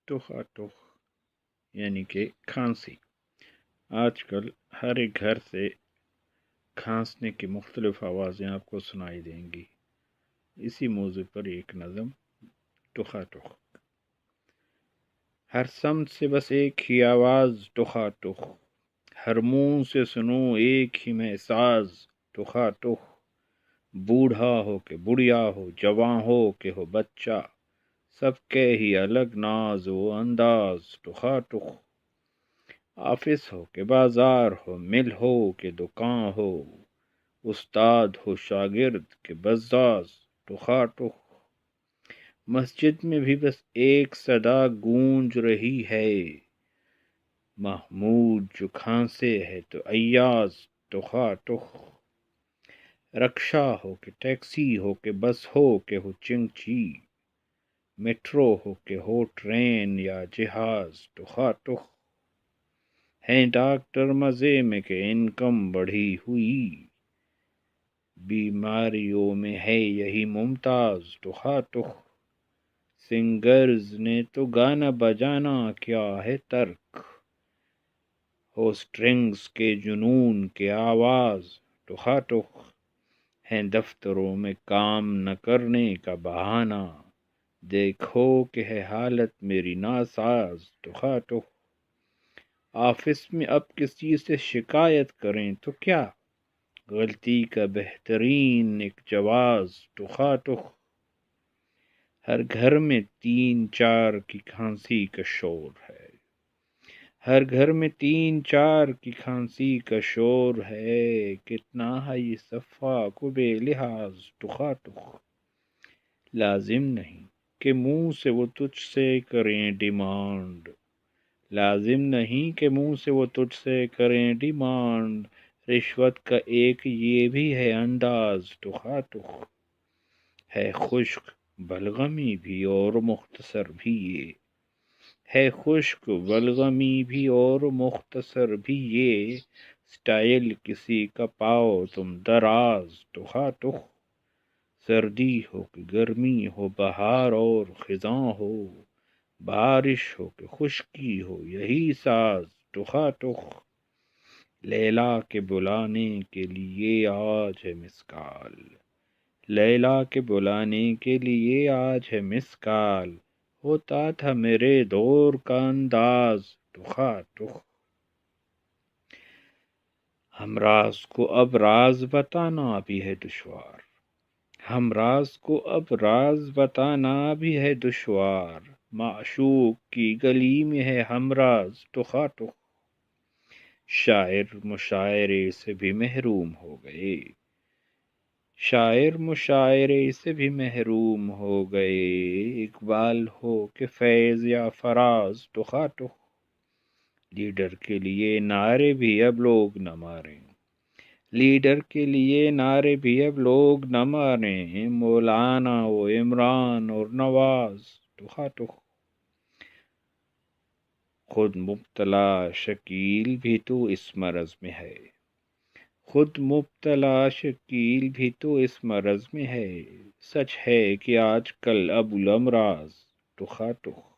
ٹخا ٹخ یعنی کہ کھانسی۔ آج کل ہر ایک گھر سے کھانسنے کی مختلف آوازیں آپ کو سنائی دیں گی۔ اسی موضوع پر ایک نظم ٹخا ٹخ۔ ہر سمت سے بس ایک ہی آواز ٹخا ٹخ، ہر منہ سے سنو ایک ہی میں ساز ٹخا ٹخ، بوڑھا ہو کہ بڑھیا ہو، جواں ہو کہ ہو بچہ، سب کے ہی الگ ناز و انداز ٹخا ٹخ، آفس ہو کہ بازار ہو، مل ہو کہ دکان ہو، استاد ہو شاگرد کہ بزاز ٹخا ٹخ، مسجد میں بھی بس ایک صدا گونج رہی ہے، محمود جو کھانسے ہے تو ایاز ٹخا ٹخ، رکشا ہو کہ ٹیکسی ہو کہ بس ہو کہ ہو چنگچی، میٹرو ہو کہ ہو ٹرین یا جہاز ٹخا ٹخ، ہیں ڈاکٹر مزے میں کہ انکم بڑھی ہوئی، بیماریوں میں ہے یہی ممتاز ٹخا ٹخ، سنگرز نے تو گانا بجانا کیا ہے ترک، ہو سٹرنگز کے جنون کے آواز ٹخا ٹخ، ہیں دفتروں میں کام نہ کرنے کا بہانہ، دیکھو کہ ہے حالت میری ناساز ٹخا ٹخ، آفس میں اب کسی سے شکایت کریں تو کیا، غلطی کا بہترین ایک جواز ٹخا ٹخ، ہر گھر میں 3-4 کی کھانسی کا شور ہے، ہر گھر میں 3-4 کی کھانسی کا شور ہے، کتنا ہے یہ صفا کو بے لحاظ ٹخا ٹخ، لازم نہیں کہ منہ سے وہ تجھ سے کریں ڈیمانڈ، لازم نہیں کہ منہ سے وہ تجھ سے کریں ڈیمانڈ، رشوت کا ایک یہ بھی ہے انداز ٹخا ٹخ، ہے خشک بلغمی بھی اور مختصر بھی یہ، ہے خشک بلغمی بھی اور مختصر بھی یہ، سٹائل کسی کا پاؤ تم دراز ٹخا ٹخ، سردی ہو کہ گرمی ہو، بہار اور خزاں ہو، بارش ہو کہ خشکی ہو یہی ساز ٹخا ٹخ، لیلا کے بلانے کے لیے آج ہے مسکال، لیلا کے بلانے کے لیے آج ہے مسکال، ہوتا تھا میرے دور کا انداز ٹخا ٹخ، ہم راز کو اب راز بتانا بھی ہے دشوار، ہم راز کو اب راز بتانا بھی ہے دشوار، معشوق کی گلی میں ہے ہم راز ٹخا ٹخ، شاعر مشاعرے سے بھی محروم ہو گئے، شاعر مشاعرے سے بھی محروم ہو گئے، اقبال ہو کہ فیض یا فراز ٹخا ٹخ، لیڈر کے لیے نعرے بھی اب لوگ نہ ماریں، لیڈر کے لیے نعرے بھی اب لوگ نہ ماریں، مولانا و عمران اور نواز ٹخا ٹخ، خود مبتلا شکیل بھی تو اس مرض میں ہے، خود مبتلا شکیل بھی تو اس مرض میں ہے، سچ ہے کہ آج کل ابو الامراض ٹخا ٹخ۔